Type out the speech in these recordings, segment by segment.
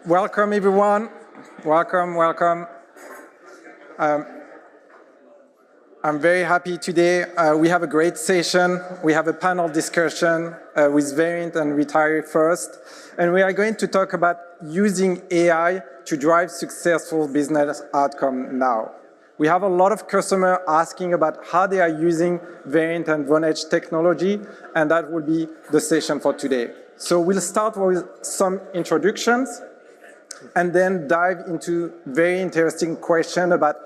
Welcome, everyone. Welcome, welcome. I'm very happy today. We have a great session. We have a panel discussion with Verint and Retire First. And we are going to talk about using AI to drive successful business outcome now. We have a lot of customers asking about how they are using Verint and Vonage technology, and that will be the session for today. So we'll start with some introductions and then dive into very interesting question about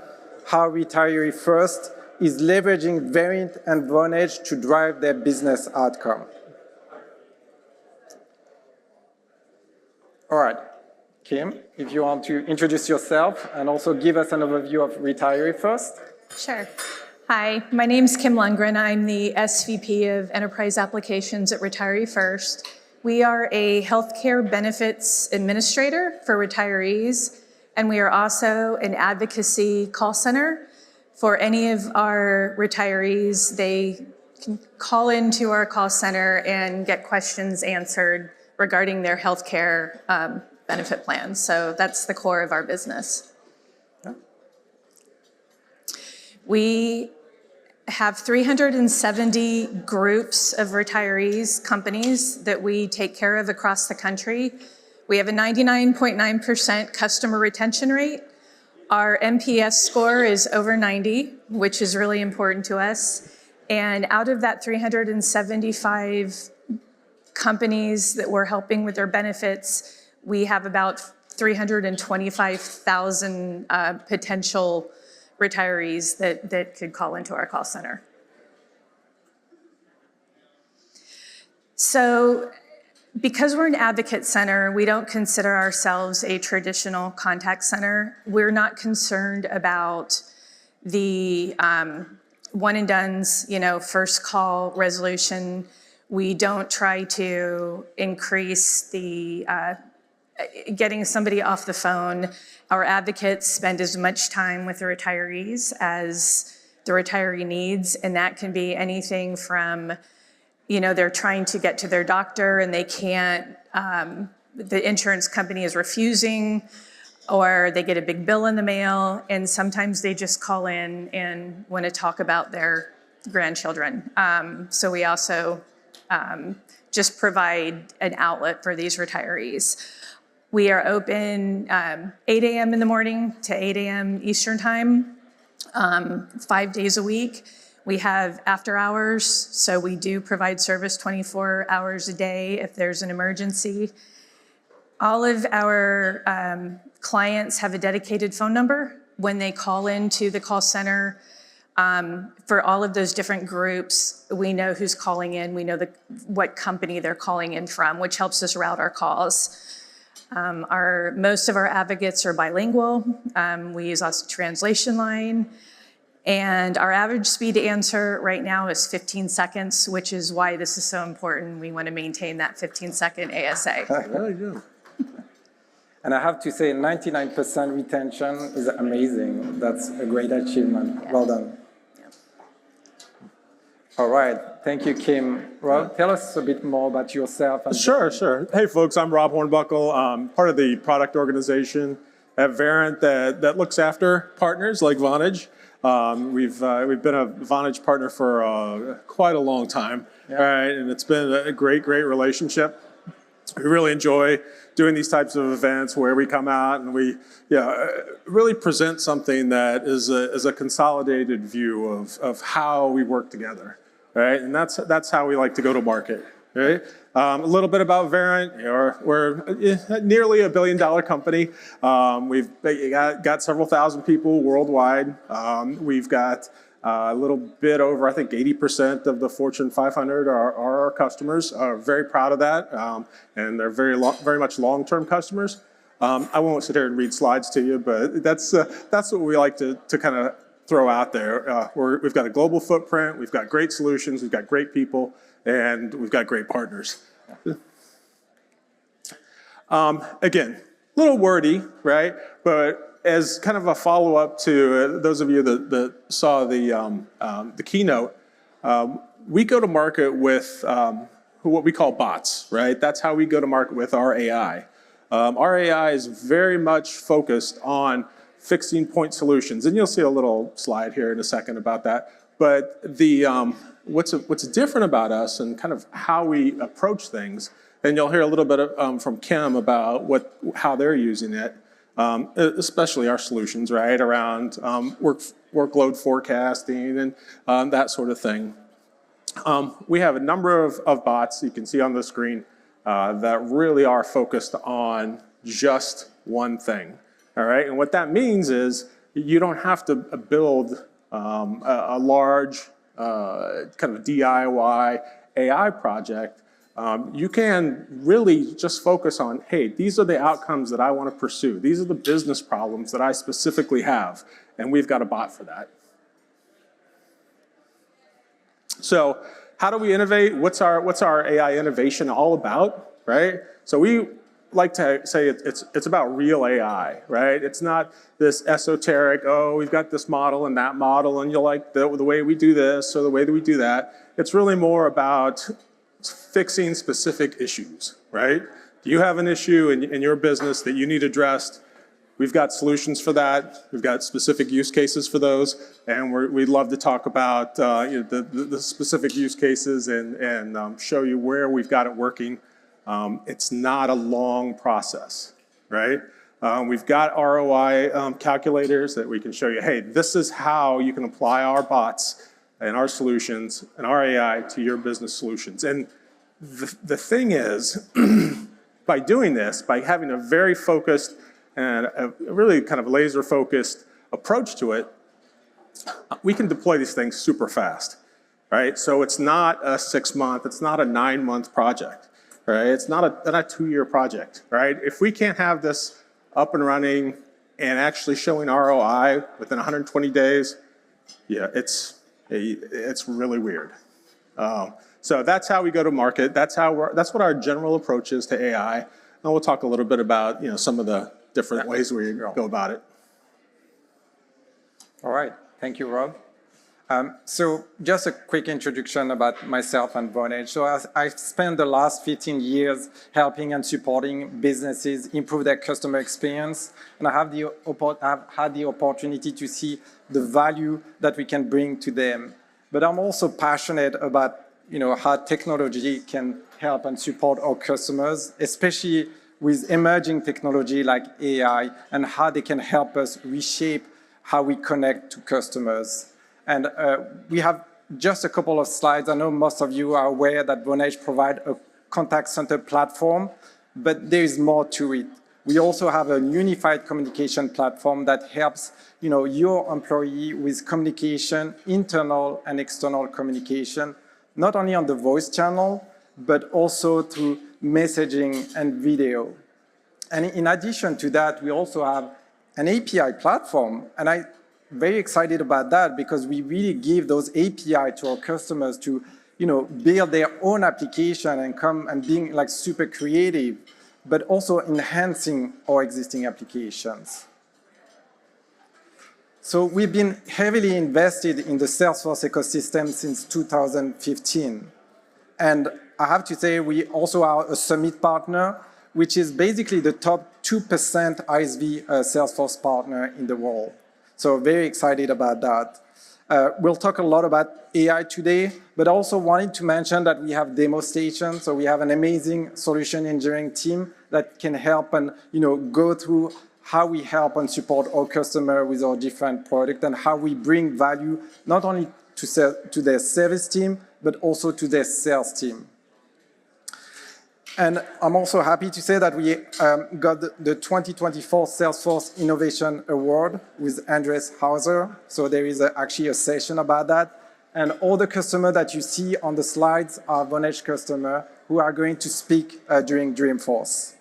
how Retire First is leveraging Verint and Vonage to drive their business outcome. All right, Kim, if you want to introduce yourself and also give us an overview of Retire First. Sure. Hi, my name's Kim Lundgren. I'm the SVP of Enterprise Applications at Retire First. We are a healthcare benefits administrator for retirees, and we are also an advocacy call center for any of our retirees. They can call into our call center and get questions answered regarding their healthcare benefit plans. So that's the core of our business. Yeah. We have 370 groups of retirees, companies that we take care of across the country. We have a 99.9% customer retention rate. Our NPS score is over 90, which is really important to us. And out of that 375 companies that we're helping with their benefits, we have about 325,000 potential retirees that could call into our call center. So because we're an advocate center, we don't consider ourselves a traditional contact center. We're not concerned about the one and dones, first call resolution. We don't try to increase the getting somebody off the phone. Our advocates spend as much time with the retirees as the retiree needs, and that can be anything from, they're trying to get to their doctor and they can't, the insurance company is refusing, or they get a big bill in the mail, and sometimes they just call in and want to talk about their grandchildren. So we also just provide an outlet for these retirees. We are open 8 a.m. in the morning to 8 a.m. Eastern time, 5 days a week. We have after hours, so we do provide service 24 hours a day if there's an emergency. All of our clients have a dedicated phone number when they call into the call center. For all of those different groups, we know who's calling in, we know what company they're calling in from, which helps us route our calls. Most of our advocates are bilingual. We use a translation line. And our average speed to answer right now is 15 seconds, which is why this is so important. We want to maintain that 15-second ASA. Very good. And I have to say 99% retention is amazing. That's a great achievement. Yeah. Well done. Yeah. All right. Thank you, Kim. Rob, tell us a bit more about yourself. And Sure. Hey, folks, I'm Rob Hornbuckle. I'm part of the product organization at Verint that looks after partners like Vonage. We've been a Vonage partner for quite a long time, right? And it's been a great relationship. We really enjoy doing these types of events where we come out and we really present something that is a consolidated view of how we work together, right? And that's how we like to go to market, right? A little bit about Verint. We're nearly $1 billion company. We've got several thousand people worldwide. We've got a little bit over, I think, 80% of the Fortune 500 are our customers. Very proud of that, and they're very much long-term customers. I won't sit here and read slides to you, but that's what we like to kind of throw out there. We've got a global footprint. We've got great solutions. We've got great people, and we've got great partners. Again, a little wordy, right? But as kind of a follow-up to those of you that saw the keynote, we go to market with what we call bots, right? That's how we go to market with our AI. Our AI is very much focused on fixing point solutions, and you'll see a little slide here in a second about that. But what's different about us and kind of how we approach things, and you'll hear a little bit from Kim about how they're using it, especially our solutions, right, around workload forecasting and that sort of thing. We have a number of bots you can see on the screen that really are focused on just one thing, all right? And what that means is you don't have to build a large kind of DIY AI project. You can really just focus on, hey, these are the outcomes that I want to pursue. These are the business problems that I specifically have, and we've got a bot for that. So how do we innovate? What's our AI innovation all about, right? So we like to say it's about real AI, right? It's not this esoteric, oh, we've got this model and that model, and you'll like the way we do this or the way that we do that. It's really more about fixing specific issues, right? Do you have an issue in your business that you need addressed? We've got solutions for that. We've got specific use cases for those, and we'd love to talk about the specific use cases and show you where we've got it working. It's not a long process, right? We've got ROI calculators that we can show you, hey, this is how you can apply our bots and our solutions and our AI to your business solutions. And the thing is, by doing this, by having a very focused and a really kind of laser-focused approach to it, we can deploy these things super fast, right? So it's not a 6-month, it's not a 9-month project, right? It's not a 2-year project, right? If we can't have this up and running and actually showing ROI within 120 days, yeah, it's really weird. So that's how we go to market. That's what our general approach is to AI. And we'll talk a little bit about some of the different ways we go about it. All right, thank you, Rob. So just a quick introduction about myself and Vonage. So I've spent the last 15 years helping and supporting businesses improve their customer experience, and I've had the opportunity to see the value that we can bring to them. But I'm also passionate about how technology can help and support our customers, especially with emerging technology like AI, and how they can help us reshape how we connect to customers. And we have just a couple of slides. I know most of you are aware that Vonage provides a contact center platform, but there is more to it. We also have a unified communication platform that helps your employee with communication, internal and external communication, not only on the voice channel, but also through messaging and video. And in addition to that, we also have an API platform, and I'm very excited about that because we really give those API to our customers to build their own application and come and being like super creative, but also enhancing our existing applications. So we've been heavily invested in the Salesforce ecosystem since 2015. And I have to say, we also are a Summit partner, which is basically the top 2% ISV Salesforce partner in the world. So very excited about that. We'll talk a lot about AI today, but also wanted to mention that we have demo stations. So we have an amazing solution engineering team that can help and go through how we help and support our customer with our different products and how we bring value not only to their service team, but also to their sales team. And I'm also happy to say that we got the 2024 Salesforce Innovation Award with Andres Hauser. So there is actually a session about that. And all the customers that you see on the slides are Vonage customers who are going to speak during Dreamforce.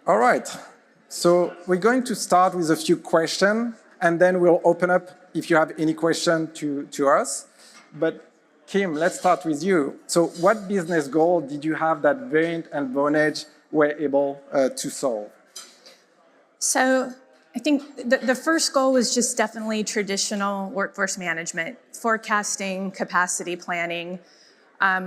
All right, so we're going to start with a few questions, and then we'll open up if you have any question to us. But Kim, let's start with you. So what business goal did you have that Verint and Vonage were able to solve? So I think the first goal was just definitely traditional workforce management, forecasting, capacity planning.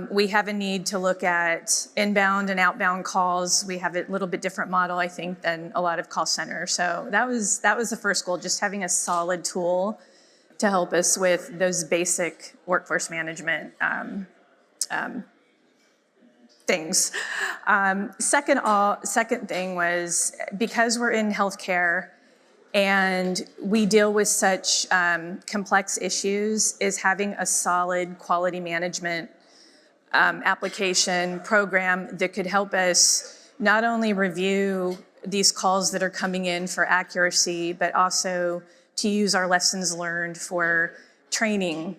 We have a need to look at inbound and outbound calls. We have a little bit different model, I think, than a lot of call centers. So that was the first goal, just having a solid tool to help us with those basic workforce management things. Second thing was, because we're in healthcare and we deal with such complex issues, is having a solid quality management application program that could help us not only review these calls that are coming in for accuracy, but also to use our lessons learned for training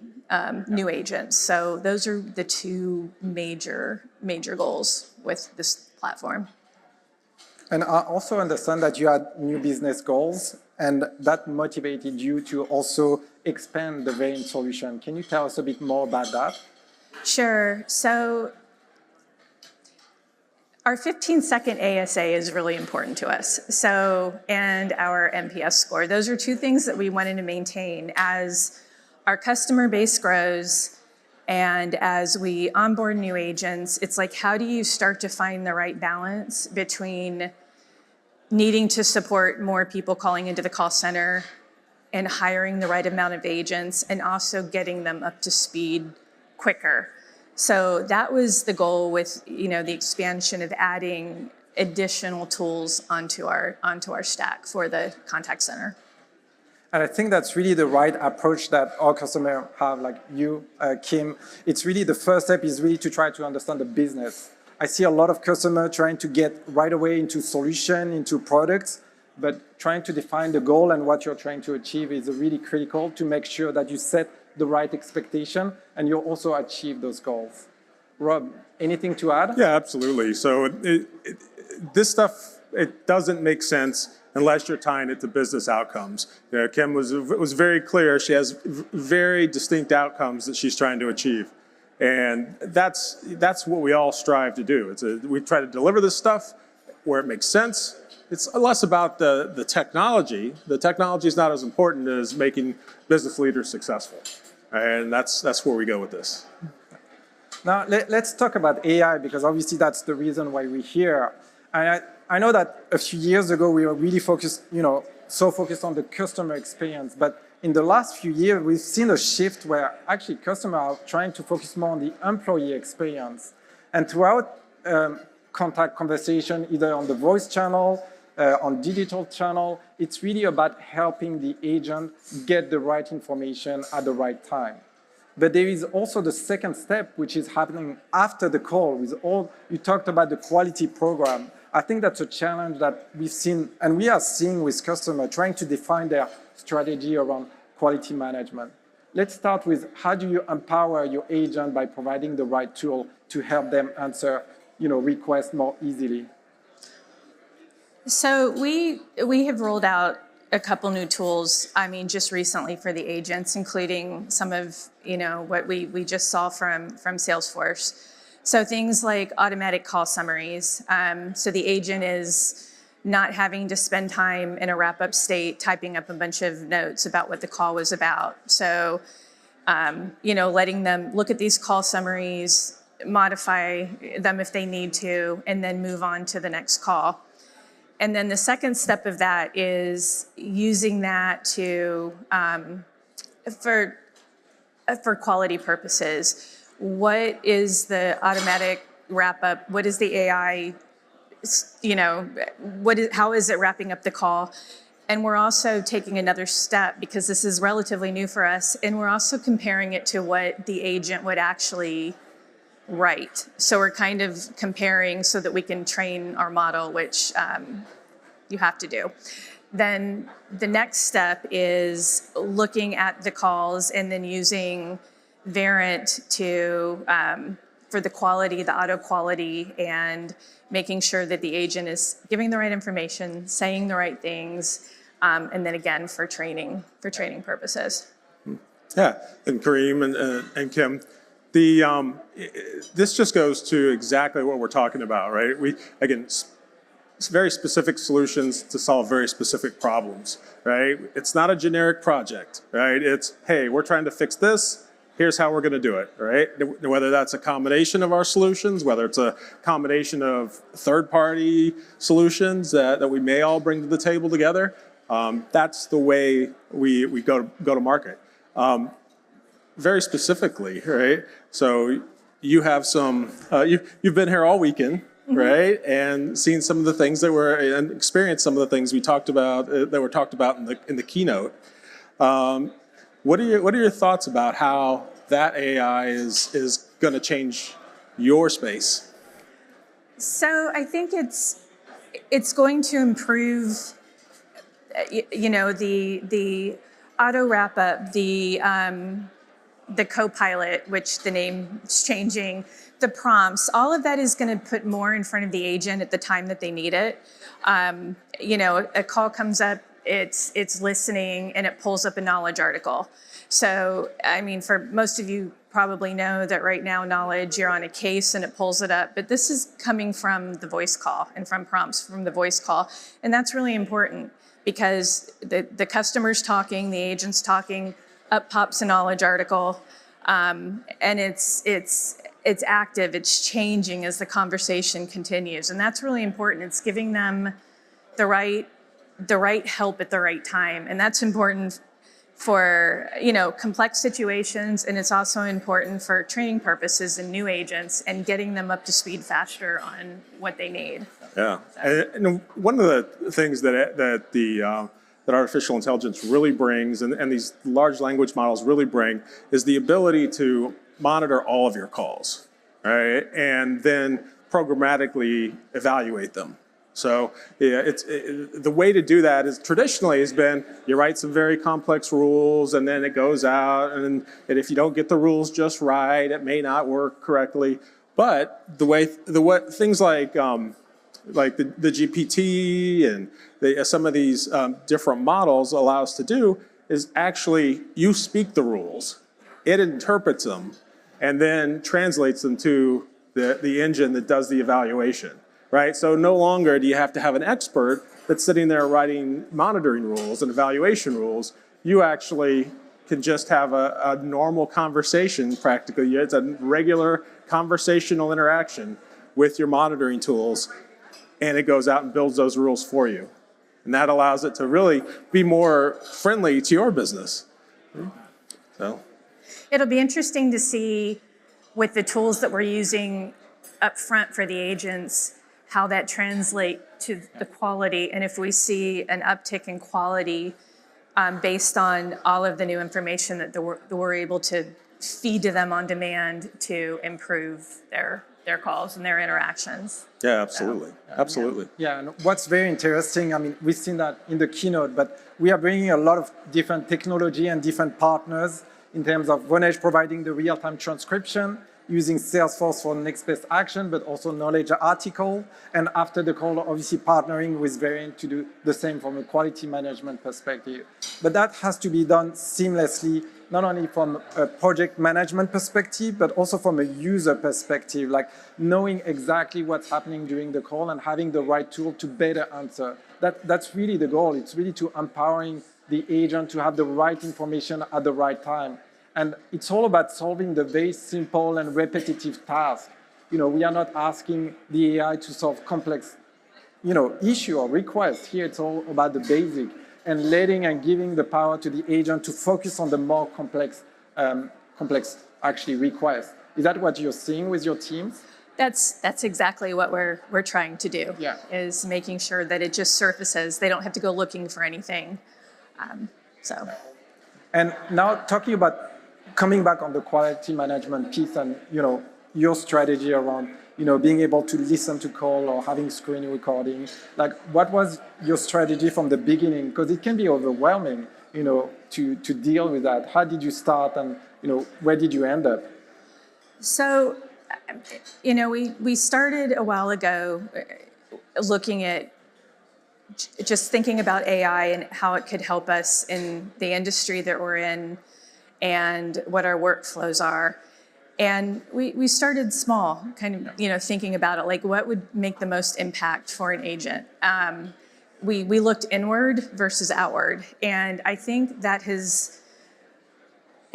new agents. So those are the two major goals with this platform. And I also understand that you had new business goals, and that motivated you to also expand the Verint solution. Can you tell us a bit more about that? Sure. So our 15-second ASA is really important to us. So, and our NPS score. Those are two things that we wanted to maintain as our customer base grows and as we onboard new agents. It's like, how do you start to find the right balance between needing to support more people calling into the call center and hiring the right amount of agents and also getting them up to speed quicker. So that was the goal with, the expansion of adding additional tools onto our stack for the contact center. And I think that's really the right approach that our customers have, like you, Kim. It's really the first step is really to try to understand the business. I see a lot of customers trying to get right away into solution, into products, but trying to define the goal and what you're trying to achieve is really critical to make sure that you set the right expectation and you also achieve those goals. Rob, anything to add? Yeah, absolutely. So this stuff, it doesn't make sense unless you're tying it to business outcomes. Kim was very clear. She has very distinct outcomes that she's trying to achieve. And that's what we all strive to do. We try to deliver this stuff where it makes sense. It's less about the technology. The technology is not as important as making business leaders successful. And that's where we go with this. Now, let's talk about AI, because obviously that's the reason why we're here. And I know that a few years ago, we were really focused, so focused on the customer experience. But in the last few years, we've seen a shift where actually customers are trying to focus more on the employee experience. And throughout contact conversation, either on the voice channel, on digital channel, it's really about helping the agent get the right information at the right time. But there is also the second step, which is happening after the call. You talked about the quality program. I think that's a challenge that we've seen, and we are seeing with customers trying to define their strategy around quality management. Let's start with, how do you empower your agent by providing the right tool to help them answer, requests more easily? So we have rolled out a couple new tools, just recently for the agents, including some of, what we just saw from Salesforce. So things like automatic call summaries. So the agent is not having to spend time in a wrap-up state typing up a bunch of notes about what the call was about. So, letting them look at these call summaries, modify them if they need to, and then move on to the next call. And then the second step of that is using that to, for quality purposes. What is the automatic wrap up? What is the AI, how is it wrapping up the call? And we're also taking another step, because this is relatively new for us, and we're also comparing it to what the agent would actually write. So we're kind of comparing so that we can train our model, which you have to do. Then the next step is looking at the calls and then using Verint for the quality, the auto quality, and making sure that the agent is giving the right information, saying the right things, and then again for training purposes. Yeah, and Kareem and Kim, this just goes to exactly what we're talking about, right? It's very specific solutions to solve very specific problems, right? It's not a generic project, right? It's, hey, we're trying to fix this. here's how we're going to do it, right? Whether that's a combination of our solutions, whether it's a combination of third-party solutions that we may all bring to the table together, that's the way we go to market. Very specifically, right? So you have some, you've been here all weekend, right? And seen some of the things and experienced some of the things we talked about, that were talked about in the keynote. What are your thoughts about how that AI is going to change your space? So I think it's going to improve, the auto wrap up, the co-pilot, which the name is changing, the prompts, all of that is going to put more in front of the agent at the time that they need it. A call comes up, it's listening, and it pulls up a knowledge article. So, I mean, for most of you probably know that right now, knowledge, you're on a case and it pulls it up, but this is coming from the voice call and from prompts from the voice call. And that's really important because the customer's talking, the agent's talking, up pops a knowledge article, and it's active, it's changing as the conversation continues. And that's really important. It's giving them the right help at the right time. And that's important for, complex situations. And it's also important for training purposes and new agents and getting them up to speed faster on what they need. Yeah. And one of the things that artificial intelligence really brings, and these large language models really bring, is the ability to monitor all of your calls, right? And then programmatically evaluate them. So the way to do that is traditionally has been you write some very complex rules and then it goes out and if you don't get the rules just right, it may not work correctly. But the way things like the GPT and some of these different models allow us to do is actually you speak the rules, it interprets them, and then translates them to the engine that does the evaluation. Right? So no longer do you have to have an expert that's sitting there writing monitoring rules and evaluation rules. You actually can just have a normal conversation practically. It's a regular conversational interaction with your monitoring tools, and it goes out and builds those rules for you. And that allows it to really be more friendly to your business. So It'll be interesting to see with the tools that we're using up front for the agents, how that translates to the quality, and if we see an uptick in quality based on all of the new information that we're able to feed to them on demand to improve their calls and their interactions. yeah, absolutely, absolutely. Yeah, and what's very interesting, I mean, we've seen that in the keynote, but we are bringing a lot of different technology and different partners in terms of Vonage providing the real-time transcription, using Salesforce for next best action, but also knowledge article. And after the call, obviously partnering with Variant to do the same from a quality management perspective. But that has to be done seamlessly, not only from a project management perspective, but also from a user perspective, like knowing exactly what's happening during the call and having the right tool to better answer. That's really the goal. It's really to empowering the agent to have the right information at the right time. And it's all about solving the very simple and repetitive task. We are not asking the AI to solve complex, issue or request. Here, it's all about the basic and letting and giving the power to the agent to focus on the more complex actually requests. Is that what you're seeing with your teams? That's exactly what we're trying to do. Yeah. Is making sure that it just surfaces. They don't have to go looking for anything. And now talking about coming back on the quality management piece and your strategy around being able to listen to call or having screen recording, like what was your strategy from the beginning? Because it can be overwhelming, to deal with that. How did you start and where did you end up? So, we started a while ago looking at just thinking about AI and how it could help us in the industry that we're in and what our workflows are. And we started small, kind of, thinking about it, like what would make the most impact for an agent. We looked inward versus outward. And I think that has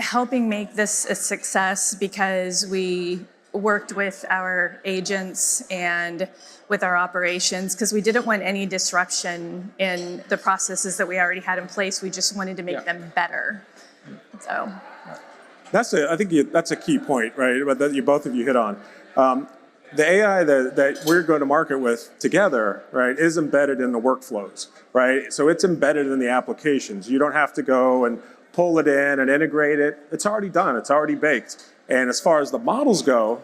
helping make this a success because we worked with our agents and with our operations because we didn't want any disruption in the processes that we already had in place. We just wanted to make them better. So I think that's a key point, right? But that both of you hit on. The AI that we're going to market with together, right, is embedded in the workflows, right? So it's embedded in the applications. You don't have to go and pull it in and integrate it. It's already done. It's already baked. And as far as the models go,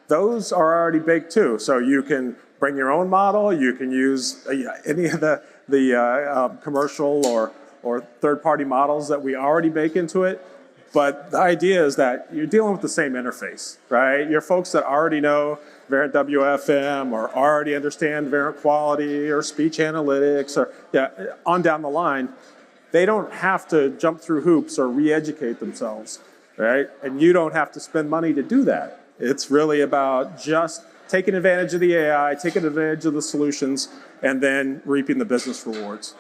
those are already baked too. So you can bring your own model. You can use any of the commercial or third-party models that we already bake into it. But the idea is that you're dealing with the same interface, right? Your folks that already know Verint WFM or already understand Verint quality or speech analytics or on down the line, they don't have to jump through hoops or re-educate themselves, right? And you don't have to spend money to do that. It's really about just taking advantage of the AI, taking advantage of the solutions, and then reaping the business rewards.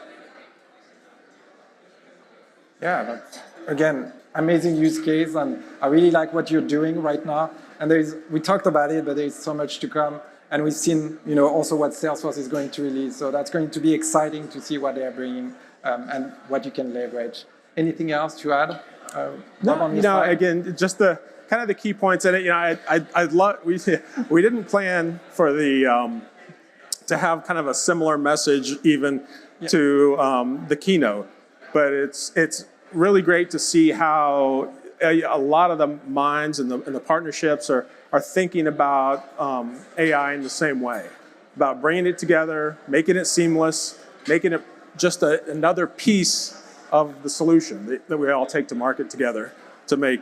Yeah, that's, again, amazing use case, and I really like what you're doing right now. And we talked about it, but there's so much to come. And we've seen, also what Salesforce is going to release. So that's going to be exciting to see what they're bringing and what you can leverage. Anything else to add? Again, just the kind of the key points in it. I'd love we didn't plan for the to have kind of a similar message even to the keynote, but it's really great to see how a lot of the minds and the partnerships are thinking about AI in the same way, about bringing it together, making it seamless, making it just another piece of the solution that we all take to market together to make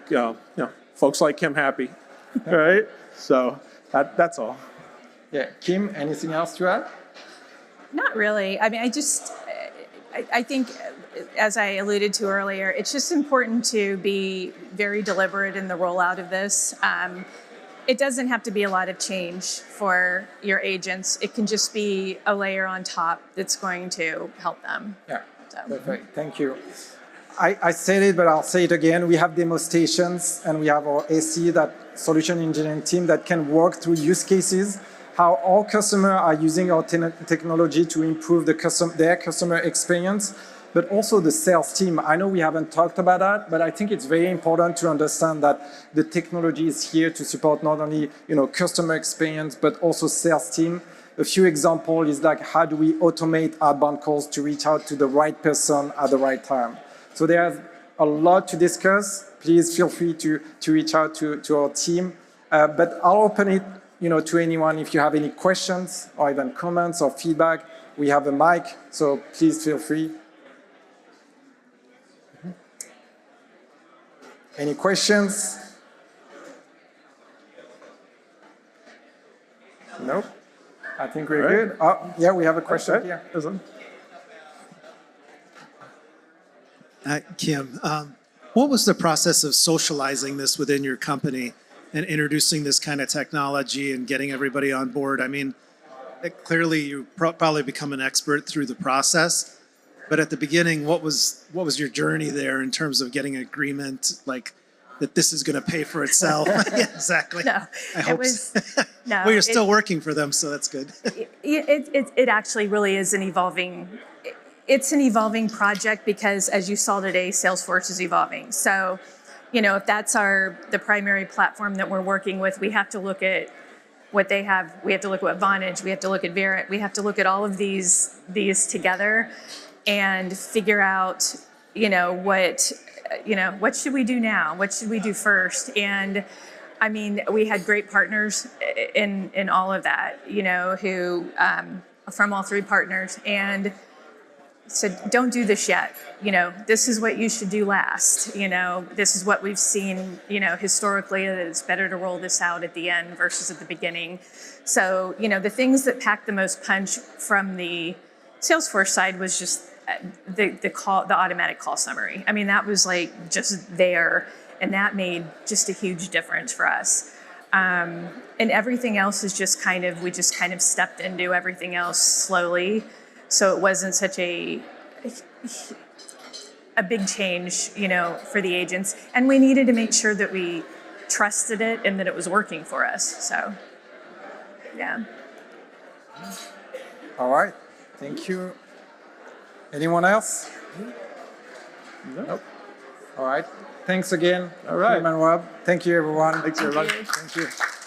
folks like Kim happy, right? So that's all. Yeah, Kim, anything else to add? not really. I mean, I think, as I alluded to earlier, it's just important to be very deliberate in the rollout of this. It doesn't have to be a lot of change for your agents. It can just be a layer on top that's going to help them. Yeah, perfect. Thank you. I said it, but I'll say it again. We have demo stations, and we have our SE, that solution engineering team that can work through use cases, how all customers are using our technology to improve their customer experience, but also the sales team. I know we haven't talked about that, but I think it's very important to understand that the technology is here to support not only customer experience, but also sales team. A few examples is like, how do we automate outbound calls to reach out to the right person at the right time? So there's a lot to discuss. Please feel free to reach out to our team. But I'll open it to anyone if you have any questions or even comments or feedback. We have a mic, so please feel free. Any questions? Nope. I think we're good. Oh, yeah, we have a question here. Kim, what was the process of socializing this within your company and introducing this kind of technology and getting everybody on board? I mean, clearly you probably become an expert through the process, but at the beginning, what was your journey there in terms of getting agreement, like that this is going to pay for itself? Yeah, exactly. No, it was no. Well, you're still working for them, so that's good. It actually really is an evolving. It's an evolving project because, as you saw today, Salesforce is evolving. So, if that's the primary platform that we're working with, we have to look at what they have. We have to look at Vonage. We have to look at Verint. We have to look at all of these together and figure out, what should we do now? What should we do first? And I mean, we had great partners in all of that, who from all three partners, and said, don't do this yet. This is what you should do last. This is what we've seen, historically, that it's better to roll this out at the end versus at the beginning. So, the things that packed the most punch from the Salesforce side was just the automatic call summary. I mean, that was like just there, and that made just a huge difference for us. And everything else is just we just kind of stepped into everything else slowly. So it wasn't such a a big change, for the agents. And we needed to make sure that we trusted it and that it was working for us. So, yeah. All right. Thank you. Anyone else? Nope. All right. Thanks again. All right. Kim and Rob. Thank you, everyone. Thanks, everybody. Thank you. Thank you.